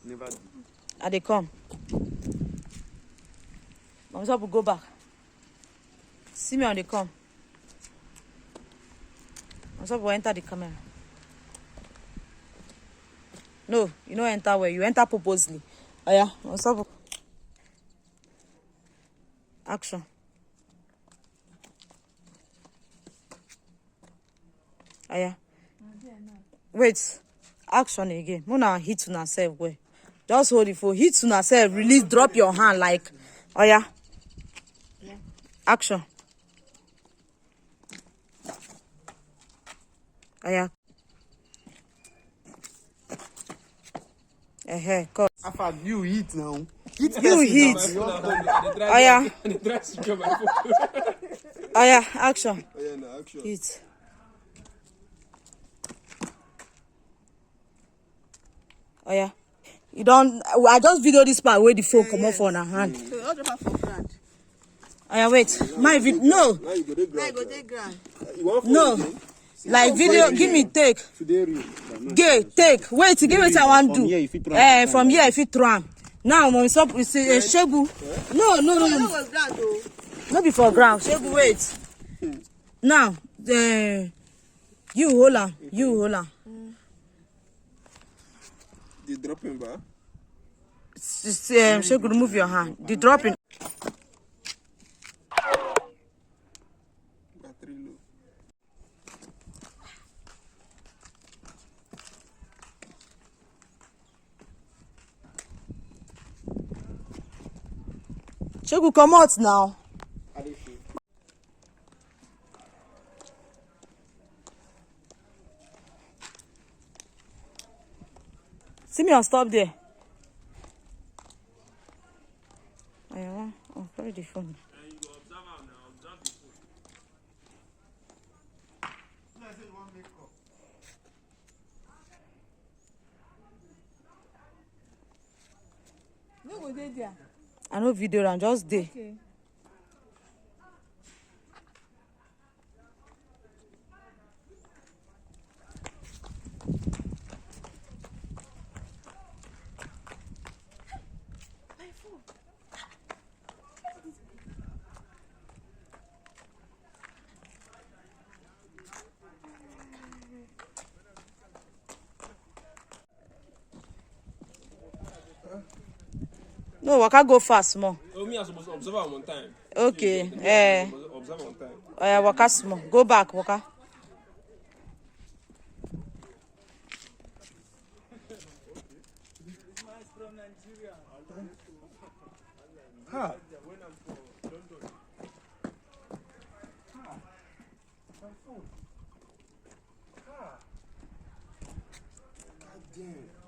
Never do. I they come. Mom's up will go back. See me when they come. Mom's up will enter the camera. No, you don't enter where you enter purposely. Oh yeah, Mom's up. Action. Oh yeah. Wait. Action again. Mona hit to yourself where. Just hold it for hit to yourself. Release. Drop your hand like. Oh yeah. Action. Oh yeah. Cut. After you hit now. Hit You hit. Oh yeah. Oh yeah. Action. Oh yeah, no, action. Hit. Oh yeah. You don't. I just video this part where the phone come off on her hand. So all the for grand. Oh yeah. Wait. My video. No. Now you go take Now you ground. go take grand. You want No. phone again? Like video. Give me take. Today real. Take. Wait. Give me what I want to From here, do. you fit try. From here if you tram. Now when stop. We say Shegu. No. No was grand though. Not before ground. Shegu wait. Now. You hold on. You hold on. The dropping bar. Shegu remove your hand. The dropping. Battery low. Shegu come out now. See me on stop there. Oh, yeah. Oh, carry the phone. No go dey there. I know video and just there. Okay. No, waka go fast more. Oh, me, I supposed to observe am on time. Okay. Observe on time. Oh yeah, waka small. Go back, waka. Ha. God damn.